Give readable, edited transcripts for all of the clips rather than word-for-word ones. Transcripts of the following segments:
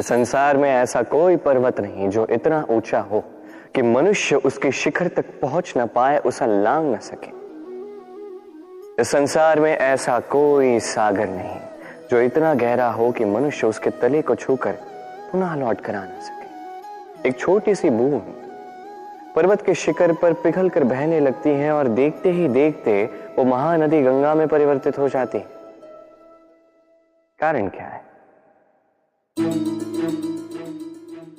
संसार में ऐसा कोई पर्वत नहीं जो इतना ऊंचा हो कि मनुष्य उसके शिखर तक पहुंच ना पाए, उसे लांघ ना सके। इस संसार में ऐसा कोई सागर नहीं जो इतना गहरा हो कि मनुष्य उसके तले को छूकर पुनः लौट कर आ ना सके। एक छोटी सी बूंद पर्वत के शिखर पर पिघल कर बहने लगती है और देखते ही देखते वो महानदी गंगा में परिवर्तित हो जाती है। कारण क्या है?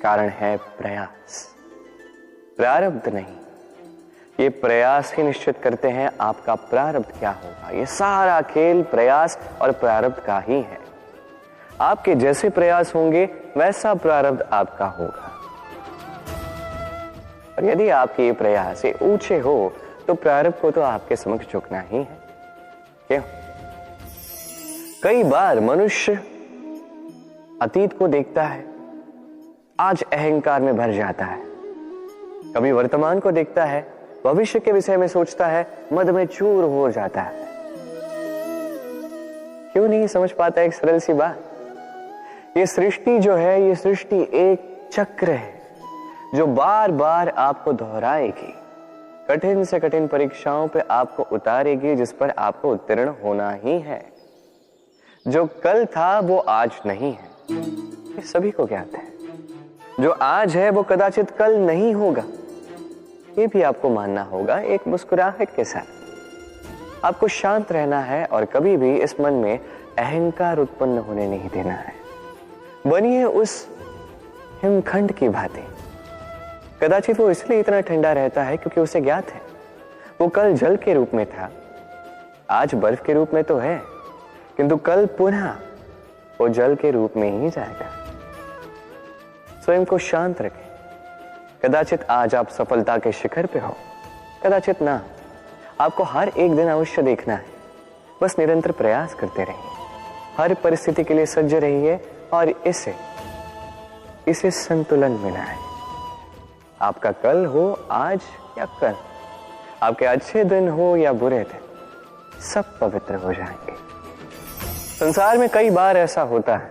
कारण है प्रयास, प्रारब्ध नहीं। ये प्रयास ही निश्चित करते हैं आपका प्रारब्ध क्या होगा। ये सारा खेल प्रयास और प्रारब्ध का ही है। आपके जैसे प्रयास होंगे वैसा प्रारब्ध आपका होगा। और यदि आपके ये प्रयास ऊंचे हो तो प्रारब्ध को तो आपके समक्ष झुकना ही है। क्यों? कई बार मनुष्य अतीत को देखता है, आज अहंकार में भर जाता है। कभी वर्तमान को देखता है, भविष्य के विषय में सोचता है, मद में चूर हो जाता है। क्यों नहीं समझ पाता एक सरल सी बात? ये सृष्टि जो है, ये सृष्टि एक चक्र है जो बार बार आपको दोहराएगी, कठिन से कठिन परीक्षाओं पे आपको उतारेगी, जिस पर आपको उत्तीर्ण होना ही है। जो कल था वो आज नहीं है, ये सभी को ज्ञात है। जो आज है वो कदाचित कल नहीं होगा, ये भी आपको मानना होगा। एक मुस्कुराहट के साथ आपको शांत रहना है और कभी भी इस मन में अहंकार उत्पन्न होने नहीं देना है। बनिए उस हिमखंड की भांति। कदाचित वो इसलिए इतना ठंडा रहता है क्योंकि उसे ज्ञात है वो कल जल के रूप में था, आज बर्फ के रूप में तो है, किंतु कल पुनः वो जल के रूप में ही जाएगा। स्वयं को शांत रखें। कदाचित आज आप सफलता के शिखर पे हो, कदाचित ना। आपको हर एक दिन अवश्य देखना है। बस निरंतर प्रयास करते रहिए, हर परिस्थिति के लिए सज्ज रहिए और इसे संतुलन में लाएं। आपका कल हो आज या कल, आपके अच्छे दिन हो या बुरे दिन, सब पवित्र हो जाएंगे। संसार में कई बार ऐसा होता है,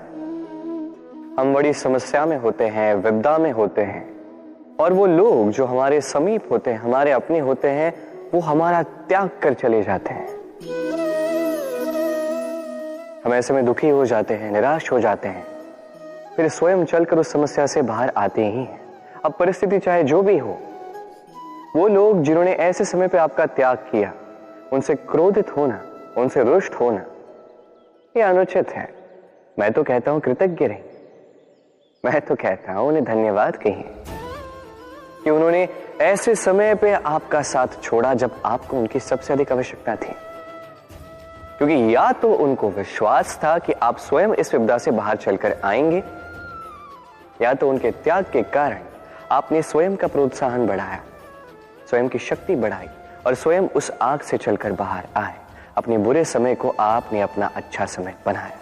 हम बड़ी समस्या में होते हैं, विपदा में होते हैं, और वो लोग जो हमारे समीप होते हैं, हमारे अपने होते हैं, वो हमारा त्याग कर चले जाते हैं। हम ऐसे में दुखी हो जाते हैं, निराश हो जाते हैं, फिर स्वयं चलकर उस समस्या से बाहर आते ही हैं। अब परिस्थिति चाहे जो भी हो, वो लोग जिन्होंने ऐसे समय पे आपका त्याग किया, उनसे क्रोधित होना, उनसे रुष्ट होना, ये अनुचित है। मैं तो कहता हूं कृतज्ञ रहिए। मैं तो कहता हूं उन्हें धन्यवाद कहिए कि उन्होंने ऐसे समय पे आपका साथ छोड़ा जब आपको उनकी सबसे अधिक आवश्यकता थी। क्योंकि या तो उनको विश्वास था कि आप स्वयं इस विपदा से बाहर चलकर आएंगे, या तो उनके त्याग के कारण आपने स्वयं का प्रोत्साहन बढ़ाया, स्वयं की शक्ति बढ़ाई और स्वयं उस आग से चलकर बाहर आए। अपने बुरे समय को आपने अपना अच्छा समय बनाया।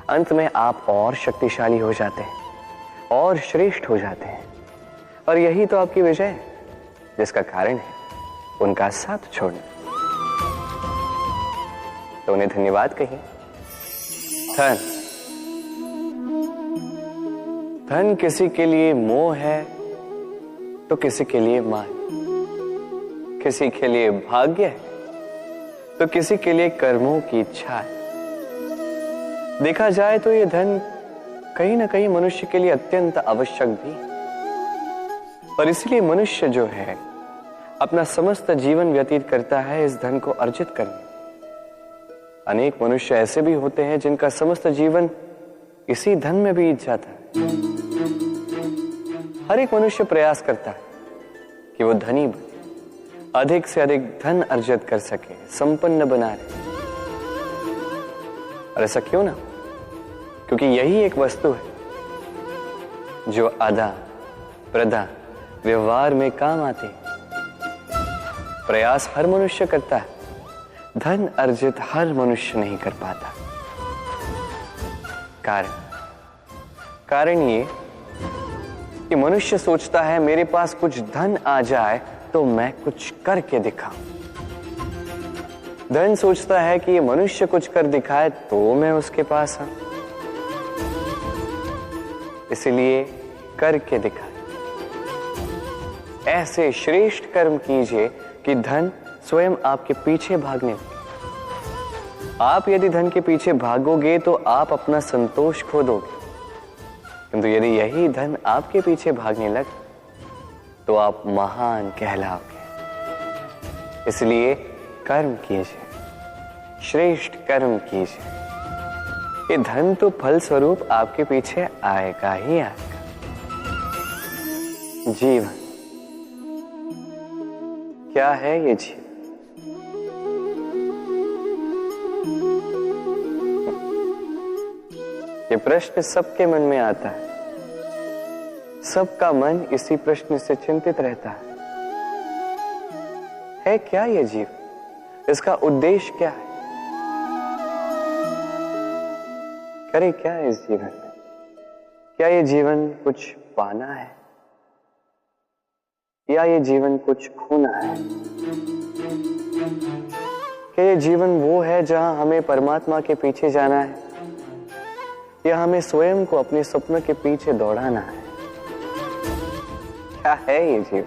अंत में आप और शक्तिशाली हो जाते हैं और श्रेष्ठ हो जाते हैं। और यही तो आपकी विजय है, जिसका कारण है उनका साथ छोड़ना। तो उन्हें धन्यवाद कहिए। धन किसी के लिए मोह है तो किसी के लिए मान, किसी के लिए भाग्य है तो किसी के लिए कर्मों की इच्छा है। देखा जाए तो ये धन कहीं ना कहीं मनुष्य के लिए अत्यंत आवश्यक भी है, और इसलिए मनुष्य जो है अपना समस्त जीवन व्यतीत करता है इस धन को अर्जित करने। अनेक मनुष्य ऐसे भी होते हैं जिनका समस्त जीवन इसी धन में बीत जाता है। हर एक मनुष्य प्रयास करता है कि वो धनी बने, अधिक से अधिक धन अर्जित कर सके, संपन्न बना रहे। और ऐसा क्यों ना? क्योंकि यही एक वस्तु है जो आदान प्रदान व्यवहार में काम आती है। प्रयास हर मनुष्य करता है, धन अर्जित हर मनुष्य नहीं कर पाता। कारण ये कि मनुष्य सोचता है मेरे पास कुछ धन आ जाए तो मैं कुछ करके दिखाऊं। धन सोचता है कि ये मनुष्य कुछ कर दिखाए तो मैं उसके पास आऊं। इसलिए करके दिखाए। ऐसे श्रेष्ठ कर्म कीजिए कि धन स्वयं आपके पीछे भागने लगे। आप यदि धन के पीछे भागोगे तो आप अपना संतोष खो दोगे, किंतु यदि यही धन आपके पीछे भागने लगे तो आप महान कहलाओगे। इसलिए कर्म कीजिए, श्रेष्ठ कर्म कीजिए। ये धन तो फल स्वरूप आपके पीछे आएगा ही आएगा। जीवन क्या है? ये जीवन ये प्रश्न सबके मन में आता है। सबका मन इसी प्रश्न से चिंतित रहता है क्या ये जीवन? इसका उद्देश्य क्या है? करे क्या है इस जीवन में? क्या ये जीवन कुछ पाना है या ये जीवन कुछ खोना है? क्या ये जीवन वो है जहां हमें परमात्मा के पीछे जाना है या हमें स्वयं को अपने स्वप्न के पीछे दौड़ाना है? क्या है ये जीवन?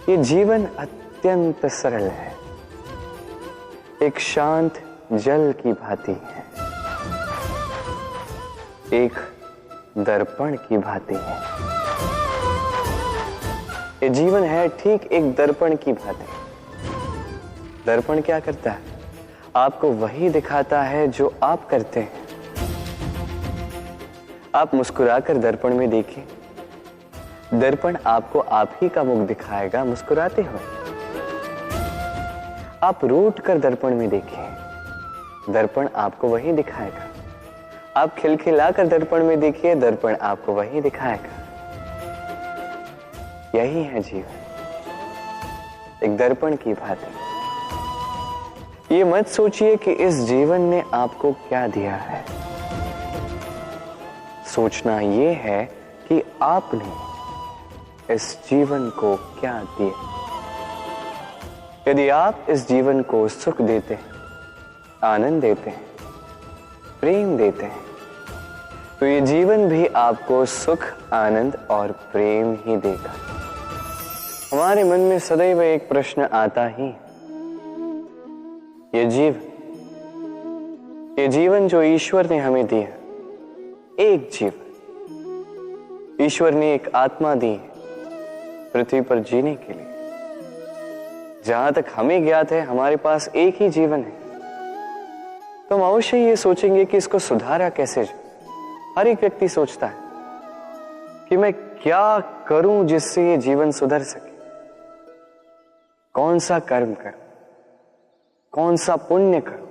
ये जीवन अत्यंत सरल है, एक शांत जल की भांति है, एक दर्पण की भांति है। ये जीवन है ठीक एक दर्पण की भांति। दर्पण क्या करता है? आपको वही दिखाता है जो आप करते हैं। आप मुस्कुराकर दर्पण में देखिए, दर्पण आपको आप ही का मुख दिखाएगा मुस्कुराते हुए। आप रूठ कर दर्पण में देखिए, दर्पण आपको वही दिखाएगा। आप खिलखिलाकर दर्पण में देखिए, दर्पण आपको वही दिखाएगा। यही है जीवन, एक दर्पण की भांति। ये मत सोचिए कि इस जीवन ने आपको क्या दिया है। सोचना ये है कि आपने इस जीवन को क्या दिया। यदि आप इस जीवन को सुख देते हैं, आनंद देते हैं, प्रेम देते हैं, तो ये जीवन भी आपको सुख, आनंद और प्रेम ही देगा। हमारे मन में सदैव एक प्रश्न आता ही, ये जीवन जो ईश्वर ने हमें दिया, एक जीवन ईश्वर ने एक आत्मा दी है पृथ्वी पर जीने के लिए। जहां तक हमें ज्ञात है हमारे पास एक ही जीवन है, तो हम अवश्य ये सोचेंगे कि इसको सुधारा कैसे जाए। हर एक व्यक्ति सोचता है कि मैं क्या करूं जिससे ये जीवन सुधर सके, कौन सा कर्म करूं, कौन सा पुण्य करूं,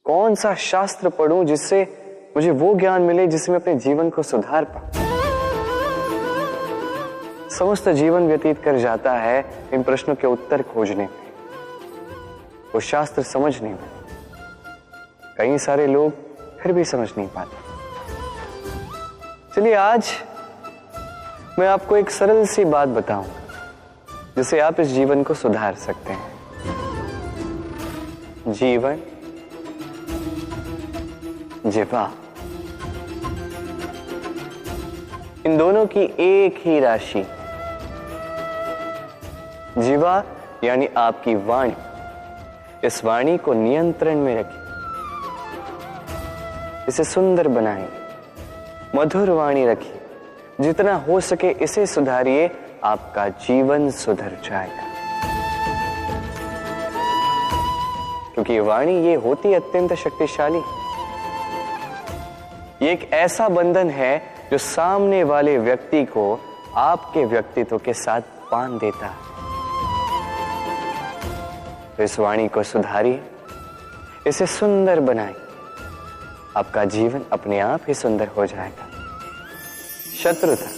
कौन सा शास्त्र पढ़ूं जिससे मुझे वो ज्ञान मिले जिससे मैं अपने जीवन को सुधार पाऊं। समस्त जीवन व्यतीत कर जाता है इन प्रश्नों के उत्तर खोजने में, वो शास्त्र समझने में। कई सारे लोग फिर भी समझ नहीं पाते। चलिए आज मैं आपको एक सरल सी बात बताऊंगा जिससे आप इस जीवन को सुधार सकते हैं। जीवन, जिह्वा, इन दोनों की एक ही राशि। जिह्वा यानी आपकी वाणी, इस वाणी को नियंत्रण में रखिए, इसे सुंदर बनाइए, मधुर वाणी रखिए। जितना हो सके इसे सुधारिए, आपका जीवन सुधर जाएगा। क्योंकि वाणी ये होती अत्यंत शक्तिशाली। ये एक ऐसा बंधन है जो सामने वाले व्यक्ति को आपके व्यक्तित्व के साथ बांध देता है। तो इस वाणी को सुधारिए, इसे सुंदर बनाइए, आपका जीवन अपने आप ही सुंदर हो जाएगा। शत्रुता,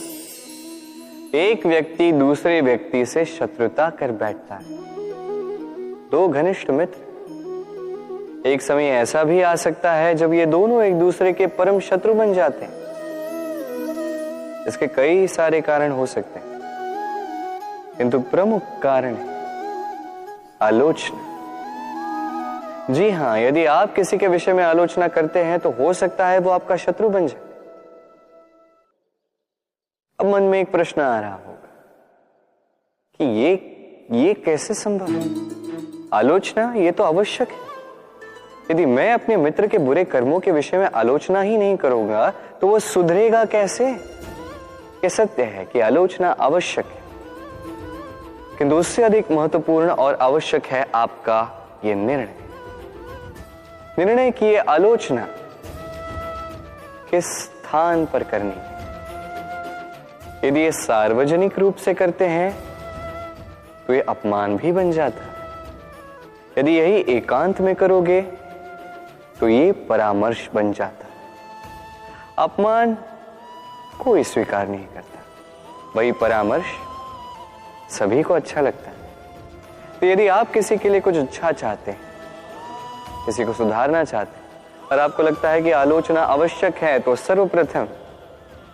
एक व्यक्ति दूसरे व्यक्ति से शत्रुता कर बैठता है। दो घनिष्ठ मित्र, एक समय ऐसा भी आ सकता है जब ये दोनों एक दूसरे के परम शत्रु बन जाते हैं। इसके कई सारे कारण हो सकते हैं, किंतु प्रमुख कारण है आलोचना। जी हां, यदि आप किसी के विषय में आलोचना करते हैं तो हो सकता है वो आपका शत्रु बन जाए। अब मन में एक प्रश्न आ रहा होगा कि ये कैसे संभव है? आलोचना ये तो आवश्यक है। यदि मैं अपने मित्र के बुरे कर्मों के विषय में आलोचना ही नहीं करूंगा तो वो सुधरेगा कैसे? ये सत्य है कि आलोचना आवश्यक है, किंतु उससे अधिक महत्वपूर्ण और आवश्यक है आपका ये निर्णय की ये आलोचना किस स्थान पर करनी है। यदि ये सार्वजनिक रूप से करते हैं तो ये अपमान भी बन जाता है। यदि यही एकांत में करोगे तो ये परामर्श बन जाता है। अपमान कोई स्वीकार नहीं करता, वही परामर्श सभी को अच्छा लगता है। तो यदि आप किसी के लिए कुछ अच्छा चाहते हैं, किसी को सुधारना चाहते हैं और आपको लगता है कि आलोचना आवश्यक है, तो सर्वप्रथम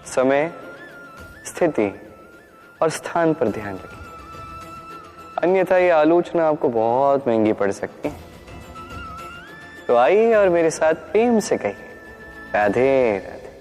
समय, स्थिति और स्थान पर ध्यान रखिए, अन्यथा ये आलोचना आपको बहुत महंगी पड़ सकती है। तो आइए और मेरे साथ प्रेम से कहिए, राधे राधे।